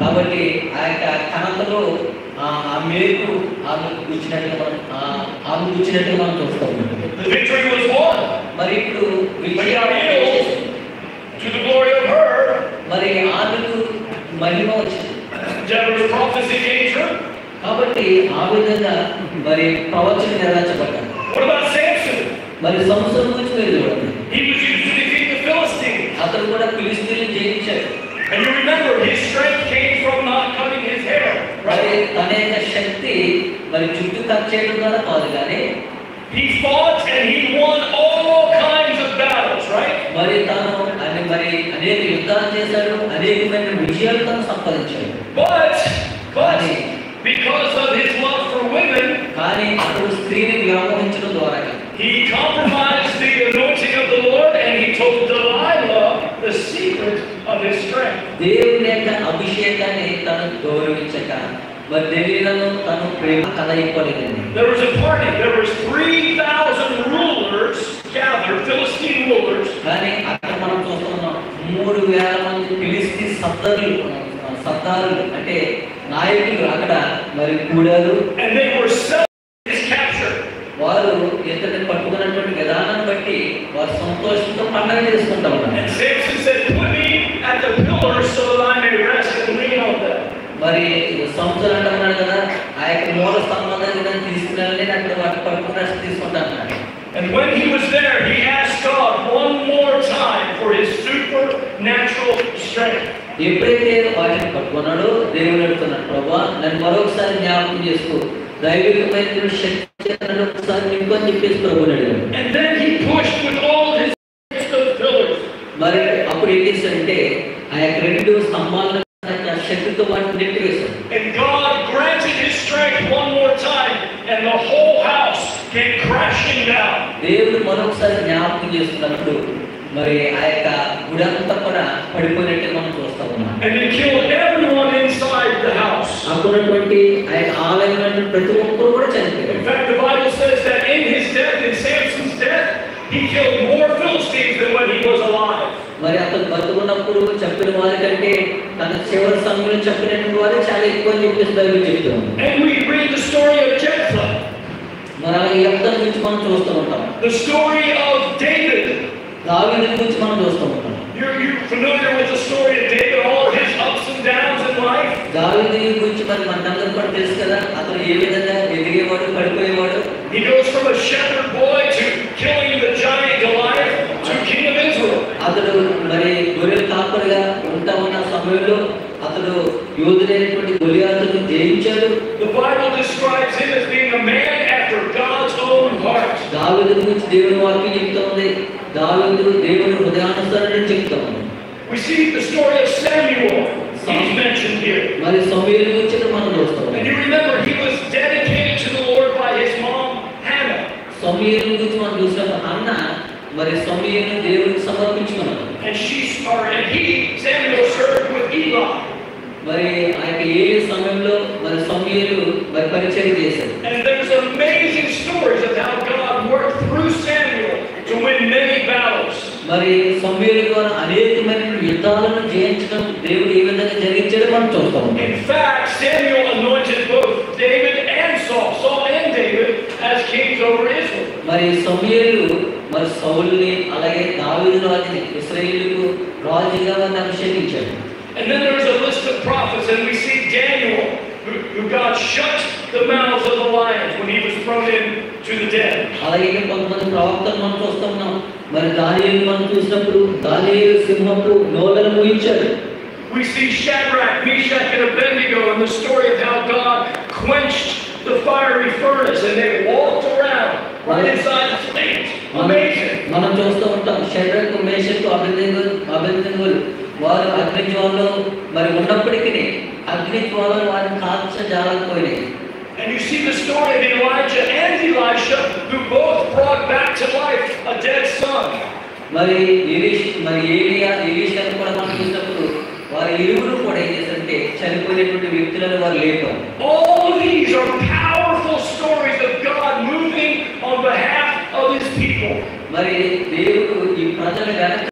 కాబట్టి ఆ యొక్క ఘనతలో ఆ మేలు ఆమెకు కూర్చున్నట్టుగా మనం చూస్తాం. The victory was won. మరి ఇప్పుడు To the glory of her. మరి ఆమెకు మహిమ వచ్చింది. Deborah's prophecy came true. కాబట్టి ఆ విధంగా మరి ప్రవచనం నెరవేర్చబడ్డాడు. What about Samson? మరి సంవత్సరం గురించి మీరు చూడండి. He was used to defeat the Philistines. అతను కూడా ఫిలిష్తీయులను జయించాడు. And you remember, his strength came from not cutting his hair. మరి తన యొక్క శక్తి మరి జుట్టు కట్ చేయడం ద్వారా కాదు కానీ He fought and he won all kinds of battles, right? మరి తను మరి అనేక యుద్ధాలు చేశాడు, అనేకమైన విజయాలు తను సంపాదించాడు. But because of his love for women, కానీ అతడు స్త్రీని వ్యామోహించడం ద్వారా he compromised the anointing of the Lord and he told Delilah the secret of his strength. దేవుని యొక్క అభిషేకాన్ని తను గౌరవించక మరి దెలీలాను తను ప్రేమ కథ అయిపోలేదండి. There was a party. There was 3,000 rulers gathered, Philistine rulers. కానీ అక్కడ మనం చూస్తున్నాం 3,000 మంది ఫిలిష్తీ సర్దారులు అంటే నాయకులు అక్కడ మరి కూడారు. And they were celebrating his capture. వారు ఇతన్ని పట్టుకున్నటువంటి విధానాన్ని బట్టి వారు సంతోషంతో పండుగ చేసుకుంటా ఉన్నారు. And Samson said, "Put me at the pillars so that I may rest and lean on them." మరి సంవత్సరం అంటున్నాడు కదా, ఆ యొక్క మూల స్తంభం దగ్గర తీసుకుని అక్కడ వాటి పట్టుకుని తీసుకుంటా అన్నాడు. And when he was there, he asked God one more time for his supernatural strength. ఎప్పుడైతే వాటిని పట్టుకున్నాడో దేవుడు అడుగుతున్నాడు, ప్రభువా నన్ను మరొకసారి జ్ఞాపకం చేసుకో, దైవికమైన శక్తి ఒకసారి నింపు అని చెప్పేసి ప్రభువుని అడిగాడు. And then he pushed with all his pillars. మరి అప్పుడు ఏం చేశాడంటే ఆ యొక్క 2 స్తంభాలను శక్తితో వాటిని నెట్టివేశాడు. And God granted his strength one more time, and the whole house came crashing down. దేవుడు మరొకసారి జ్ఞాపకం చేస్తున్నప్పుడు మరి ఆ యొక్క గుడంతా కూడా పడిపోయినట్టు మనం చూస్తా ఉన్నాం. And he killed everyone inside the house. అప్పుడున్నటువంటి ఆ యొక్క ఆలయంలో ప్రతి ఒక్కరు కూడా చనిపోయారు. In fact, the Bible says that in his death, in Samson's death, he killed more Philistines than when he was alive. మరి అతను బతుకున్నప్పుడు చెప్పిన వారి కంటే తన చివరి సమయంలో చెప్పినటువంటి వారు చాలా ఎక్కువ అని చెప్పేసి బైబిల్ చెప్తాం. And we read the story of Jephthah. మరి ఆ యుద్ధం గురించి మనం చూస్తూ ఉంటాం. The story of David. దావీదు గురించి మనం చూస్తూ ఉంటాం. You're familiar with the story of David, all his ups and downs in life. దావీదు గురించి మరి మనందరం కూడా తెలుసు కదా, అతను ఏ విధంగా ఎదిగేవాడు, పడిపోయేవాడు. He goes from a shepherd boy to killing the giant Goliath to king of Israel. అతడు మరి గొర్రెల కాపరిగా ఉంటా ఉన్న సమయంలో అతడు యోధుడైనటువంటి గొలియాతును జయించాడు. The Bible describes him as being a man after God's own heart. దావీదు గురించి దేవుని వాక్యం చెప్తోంది, దావీదు దేవుని హృదయానుసారుడని చెప్తోంది. We see the story of Samuel. He's mentioned here. మరి సమూయేలు గురించి మనం చూస్తాం. And you remember he was dedicated to the Lord by his mom Hannah. సమూయేలు గురించి మనం చూసినప్పుడు అన్న మరి సమూయేలును దేవునికి సమర్పించుకున్నాడు. And Samuel served with Eli. మరి ఆ యొక్క ఏ సమయంలో మరి సమూయేలు మరి పరిచయం చేశాడు. And there's amazing stories of how God worked through Samuel to win many battles. మరి సమూయేలు ద్వారా అనేకమైన యుద్ధాలను జయించడం దేవుడు ఏ విధంగా జరిగించాడో మనం చూస్తాం. In fact, Samuel anointed both David and Saul and David as kings over Israel. మరి సమూయేలు మరి సౌలుని అలాగే దావీదు రాజుని ఇశ్రాయేలుకు రాజుగా అభిషేకించాడు. And then there's a list of prophets, and we see Daniel, who God shut the mouths of the lions when he was thrown into the den. అలాగే కొంతమంది ప్రవక్తలు మనం చూస్తున్నాం. మరి దానియేలు మనం చూసినప్పుడు దానియేలు సింహపు నోళ్ళను మూయించాడు. We see Shadrach, Meshach, and Abednego in the story of how God quenched the fiery furnace, and they walked around right inside the flames. Amazing. మనం చూస్తూ ఉంటాం షడ్రకు మేషకు అబేద్నెగోలు వారు అగ్నిజ్వాలలో మరి ఉన్నప్పటికీ అగ్నిజ్వాలలు వారిని కాల్చజాలకపోయినాయి. And you see the story of Elijah and Elisha, who both brought back to life a dead son. మరి ఎలీషాను కూడా మనం చూసినప్పుడు వారి ఇరువురు కూడా ఏం చేశారంటే చనిపోయినటువంటి వ్యక్తులను వారు లేపారు. All these are powerful stories of God moving on behalf of his people. మరి దేవుడు ఈ ప్రజల